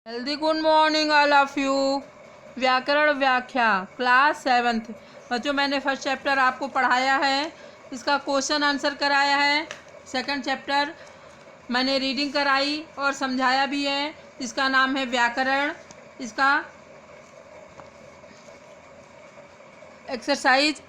Healthy good morning all of you. व्याकरण व्याख्या class 7th। बच्चों, मैंने फर्स्ट चैप्टर आपको पढ़ाया है, इसका क्वेश्चन आंसर कराया है। सेकंड चैप्टर मैंने रीडिंग कराई और समझाया भी है। इसका नाम है व्याकरण। इसका एक्सरसाइज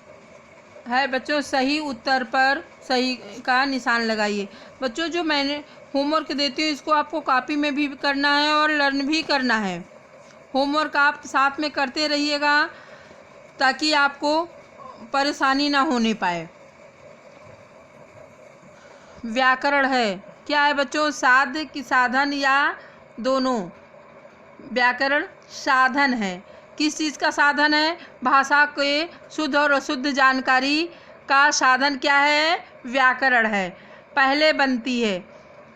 है बच्चों, सही उत्तर पर सही का निशान लगाइए। बच्चों, जो मैंने होमवर्क देती हूँ इसको आपको कॉपी में भी करना है और लर्न भी करना है। होमवर्क आप साथ में करते रहिएगा ताकि आपको परेशानी ना होने पाए। व्याकरण है क्या है बच्चों? साध्य की साधन या दोनों। व्याकरण साधन है। किस चीज़ का साधन है? भाषा के शुद्ध और अशुद्ध जानकारी का साधन क्या है? व्याकरण है। पहले बनती है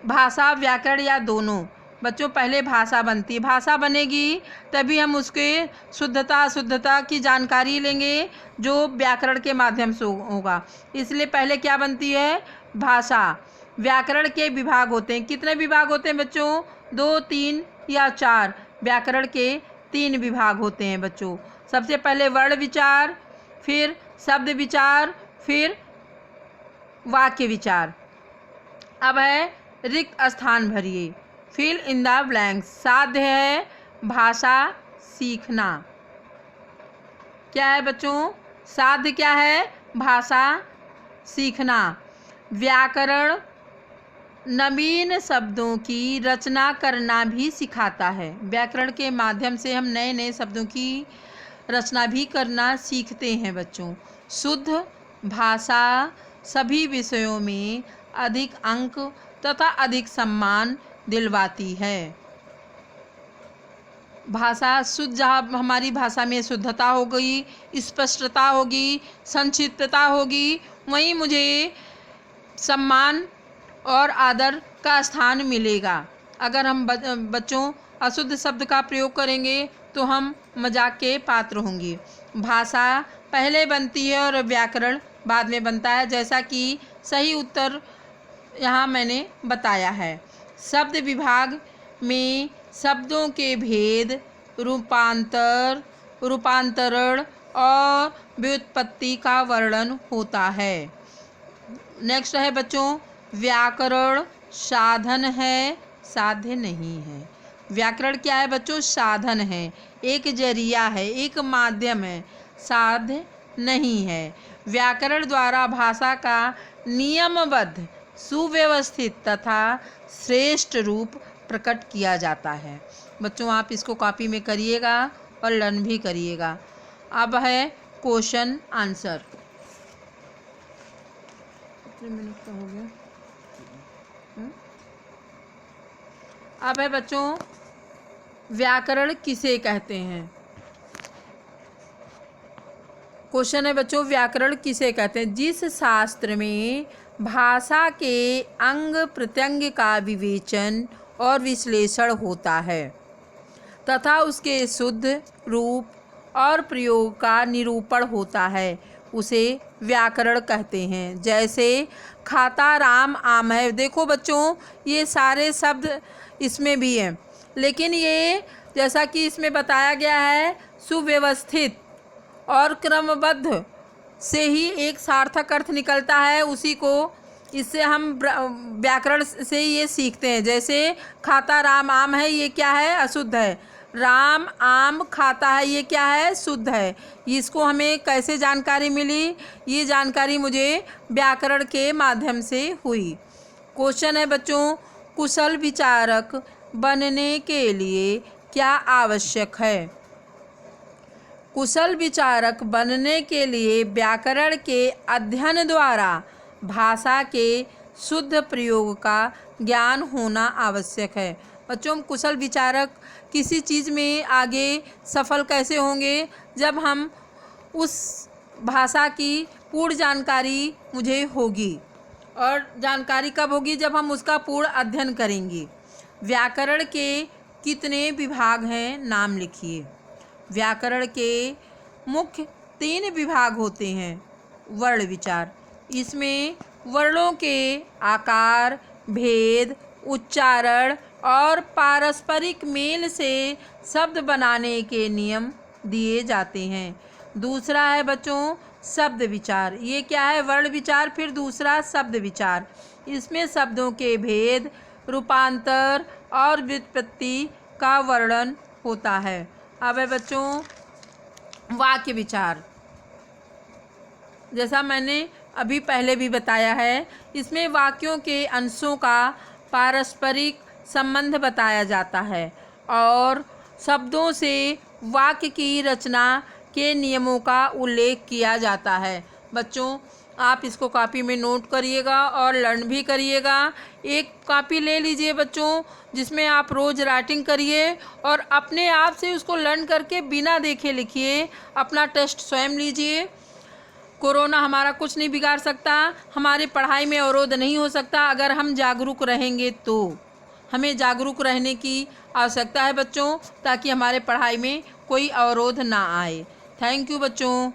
भाषा, व्याकरण या दोनों। बच्चों, पहले भाषा बनती है। भाषा बनेगी तभी हम उसके शुद्धता अशुद्धता की जानकारी लेंगे, जो व्याकरण के माध्यम से होगा। इसलिए पहले क्या बनती है? भाषा। व्याकरण के विभाग होते हैं। कितने विभाग होते हैं बच्चों? 2, 3 या 4। व्याकरण के 3 विभाग होते हैं बच्चों। सबसे पहले वर्ण विचार, फिर शब्द विचार, फिर वाक्य विचार। अब है रिक्त स्थान भरिए, फिल इन द ब्लैंक्स। साध्य है भाषा सीखना। क्या है बच्चों? साध्य क्या है? भाषा सीखना। व्याकरण नवीन शब्दों की रचना करना भी सिखाता है। व्याकरण के माध्यम से हम नए नए शब्दों की रचना भी करना सीखते हैं बच्चों। शुद्ध भाषा सभी विषयों में अधिक अंक तथा अधिक सम्मान दिलवाती है। भाषा शुद्ध, जहाँ हमारी भाषा में शुद्धता हो गई, स्पष्टता होगी, संक्षिप्तता होगी, वहीं मुझे सम्मान और आदर का स्थान मिलेगा। अगर हम बच्चों अशुद्ध शब्द का प्रयोग करेंगे तो हम मजाक के पात्र होंगे। भाषा पहले बनती है और व्याकरण बाद में बनता है, जैसा कि सही उत्तर यहाँ मैंने बताया है। शब्द विभाग में शब्दों के भेद, रूपांतर, रूपांतरण और व्युत्पत्ति का वर्णन होता है। नेक्स्ट है बच्चों, व्याकरण साधन है, साध्य नहीं है। व्याकरण क्या है बच्चों? साधन है, एक जरिया है, एक माध्यम है, साध्य नहीं है। व्याकरण द्वारा भाषा का नियमबद्ध, सुव्यवस्थित तथा श्रेष्ठ रूप प्रकट किया जाता है। बच्चों, आप इसको कॉपी में करिएगा और लर्न भी करिएगा। अब है क्वेश्चन आंसर। कितने मिनट का हो गया? अब है बच्चों, व्याकरण किसे कहते हैं? क्वेश्चन है बच्चों, व्याकरण किसे कहते हैं? जिस शास्त्र में भाषा के अंग प्रत्यंग का विवेचन और विश्लेषण होता है तथा उसके शुद्ध रूप और प्रयोग का निरूपण होता है, उसे व्याकरण कहते हैं। जैसे खाता राम आम है। देखो बच्चों, ये सारे शब्द इसमें भी हैं, लेकिन ये जैसा कि इसमें बताया गया है, सुव्यवस्थित और क्रमबद्ध से ही एक सार्थक अर्थ निकलता है। उसी को इससे हम व्याकरण से ये सीखते हैं। जैसे खाता राम आम है, ये क्या है? अशुद्ध है। राम आम खाता है, ये क्या है? शुद्ध है। इसको हमें कैसे जानकारी मिली? ये जानकारी मुझे व्याकरण के माध्यम से हुई। क्वेश्चन है बच्चों, कुशल विचारक बनने के लिए क्या आवश्यक है? कुशल विचारक बनने के लिए व्याकरण के अध्ययन द्वारा भाषा के शुद्ध प्रयोग का ज्ञान होना आवश्यक है। बच्चों, कुशल विचारक किसी चीज़ में आगे सफल कैसे होंगे? जब हम उस भाषा की पूर्ण जानकारी मुझे होगी। और जानकारी कब होगी? जब हम उसका पूर्ण अध्ययन करेंगे। व्याकरण के कितने विभाग हैं? नाम लिखिए। व्याकरण के मुख्य 3 विभाग होते हैं। वर्ण विचार, इसमें वर्णों के आकार, भेद, उच्चारण और पारस्परिक मेल से शब्द बनाने के नियम दिए जाते हैं। दूसरा है बच्चों शब्द विचार। ये क्या है? वर्ण विचार। फिर दूसरा शब्द विचार। इसमें शब्दों के भेद, रूपांतर और व्युत्पत्ति का वर्णन होता है। अब है बच्चों वाक्य विचार। जैसा मैंने अभी पहले भी बताया है, इसमें वाक्यों के अंशों का पारस्परिक संबंध बताया जाता है और शब्दों से वाक्य की रचना के नियमों का उल्लेख किया जाता है। बच्चों आप इसको कॉपी में नोट करिएगा और लर्न भी करिएगा। एक कॉपी ले लीजिए बच्चों, जिसमें आप रोज़ राइटिंग करिए और अपने आप से उसको लर्न करके बिना देखे लिखिए। अपना टेस्ट स्वयं लीजिए। कोरोना हमारा कुछ नहीं बिगाड़ सकता, हमारी पढ़ाई में अवरोध नहीं हो सकता अगर हम जागरूक रहेंगे तो। हमें जागरूक रहने की आवश्यकता है बच्चों, ताकि हमारे पढ़ाई में कोई अवरोध ना आए। थैंक यू बच्चों।